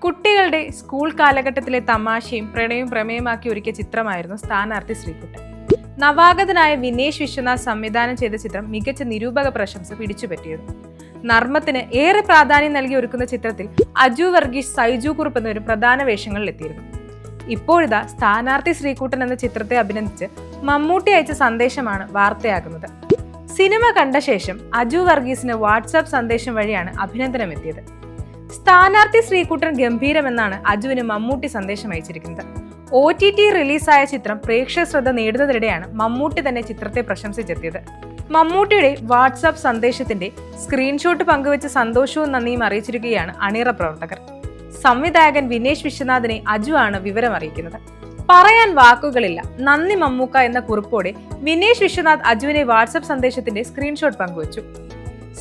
കുട്ടികളുടെ സ്കൂൾ കാലഘട്ടത്തിലെ തമാശയും പ്രണയവും പ്രമേയമാക്കി ഒരുക്കിയ ചിത്രമായിരുന്നു സ്ഥാനാർത്ഥി ശ്രീകുട്ടൻ. നവാഗതനായ വിനേഷ് വിശ്വനാഥ് സംവിധാനം ചെയ്ത ചിത്രം മികച്ച നിരൂപക പ്രശംസ പിടിച്ചുപറ്റിയിരുന്നു. നർമ്മത്തിന് ഏറെ പ്രാധാന്യം നൽകി ഒരുക്കുന്ന ചിത്രത്തിൽ അജു വർഗീസ്, സൈജു കുറുപ്പ് എന്നിവരും പ്രധാന വേഷങ്ങളിലെത്തിയിരുന്നു. ഇപ്പോഴിതാ സ്ഥാനാർത്ഥി ശ്രീകുട്ടൻ എന്ന ചിത്രത്തെ അഭിനന്ദിച്ച് മമ്മൂട്ടി അയച്ച സന്ദേശമാണ് വാർത്തയാകുന്നത്. സിനിമ കണ്ട ശേഷം അജു വർഗീസിന് വാട്സാപ്പ് സന്ദേശം വഴിയാണ് അഭിനന്ദനം എത്തിയത്. സ്ഥാനാർത്ഥി ശ്രീകുട്ടൻ ഗംഭീരമെന്നാണ് അജുവിന് മമ്മൂട്ടി സന്ദേശം അയച്ചിരിക്കുന്നത്. OTT റിലീസായ ചിത്രം പ്രേക്ഷക ശ്രദ്ധ നേടുന്നതിനിടെയാണ് മമ്മൂട്ടി തന്നെ ചിത്രത്തെ പ്രശംസിച്ചെത്തിയത്. മമ്മൂട്ടിയുടെ വാട്സാപ്പ് സന്ദേശത്തിന്റെ സ്ക്രീൻഷോട്ട് പങ്കുവെച്ച് സന്തോഷവും നന്ദിയും അറിയിച്ചിരിക്കുകയാണ് അണിയറ പ്രവർത്തകർ. സംവിധായകൻ വിനേഷ് വിശ്വനാഥിനെ അജു ആണ് വിവരം അറിയിക്കുന്നത്. പറയാൻ വാക്കുകളില്ല, നന്ദി മമ്മൂക്ക എന്ന കുറിപ്പോടെ വിനേഷ് വിശ്വനാഥ് അജുവിനെ വാട്സാപ്പ് സന്ദേശത്തിന്റെ സ്ക്രീൻഷോട്ട് പങ്കുവച്ചു.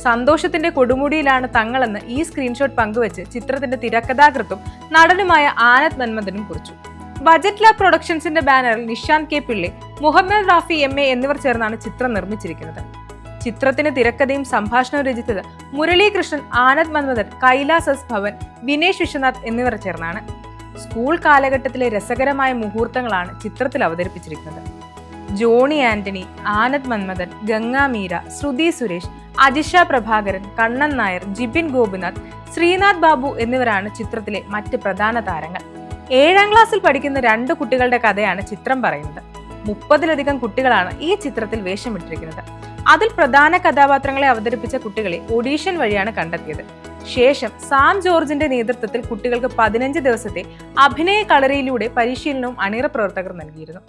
സന്തോഷത്തിന്റെ കൊടുമുടിയിലാണ് തങ്ങളെന്ന് ഈ സ്ക്രീൻഷോട്ട് പങ്കുവച്ച് ചിത്രത്തിന്റെ തിരക്കഥാകൃത്തും നടനുമായ ആനന്ദ് മന്മഥനും കുറിച്ചു. ബജറ്റ് ലാബ് പ്രൊഡക്ഷൻസിന്റെ ബാനറിൽ നിഷാന്ത് കെ പിള്ളെ, മുഹമ്മദ് റാഫി MA എന്നിവർ ചേർന്നാണ് ചിത്രം നിർമ്മിച്ചിരിക്കുന്നത്. ചിത്രത്തിന് തിരക്കഥയും സംഭാഷണവും രചിച്ചത് മുരളീകൃഷ്ണൻ, ആനന്ദ് മന്മഥൻ, കൈലാസ് എസ് ഭവൻ, വിനേഷ് വിശ്വനാഥ് എന്നിവർ ചേർന്നാണ്. സ്കൂൾ കാലഘട്ടത്തിലെ രസകരമായ മുഹൂർത്തങ്ങളാണ് ചിത്രത്തിൽ അവതരിപ്പിച്ചിരിക്കുന്നത്. ജോണി ആന്റണി, ആനന്ദ് മന്മഥൻ, ഗംഗാ മീര, ശ്രുതി സുരേഷ്, അജിഷ പ്രഭാകരൻ, കണ്ണൻ നായർ, ജിബിൻ ഗോപിനാഥ്, ശ്രീനാഥ് ബാബു എന്നിവരാണ് ചിത്രത്തിലെ മറ്റ് പ്രധാന താരങ്ങൾ. 7ാം ക്ലാസ്സിൽ പഠിക്കുന്ന 2 കുട്ടികളുടെ കഥയാണ് ചിത്രം പറയുന്നത്. 30-ലധികം കുട്ടികളാണ് ഈ ചിത്രത്തിൽ വേഷമിട്ടിരിക്കുന്നത്. അതിൽ പ്രധാന കഥാപാത്രങ്ങളെ അവതരിപ്പിച്ച കുട്ടികളെ ഓഡീഷൻ വഴിയാണ് കണ്ടെത്തിയത്. ശേഷം സാം ജോർജിന്റെ നേതൃത്വത്തിൽ കുട്ടികൾക്ക് 15 ദിവസത്തെ അഭിനയ കളരിയിലൂടെ പരിശീലനവും അണിയറ പ്രവർത്തകർ നൽകിയിരുന്നു.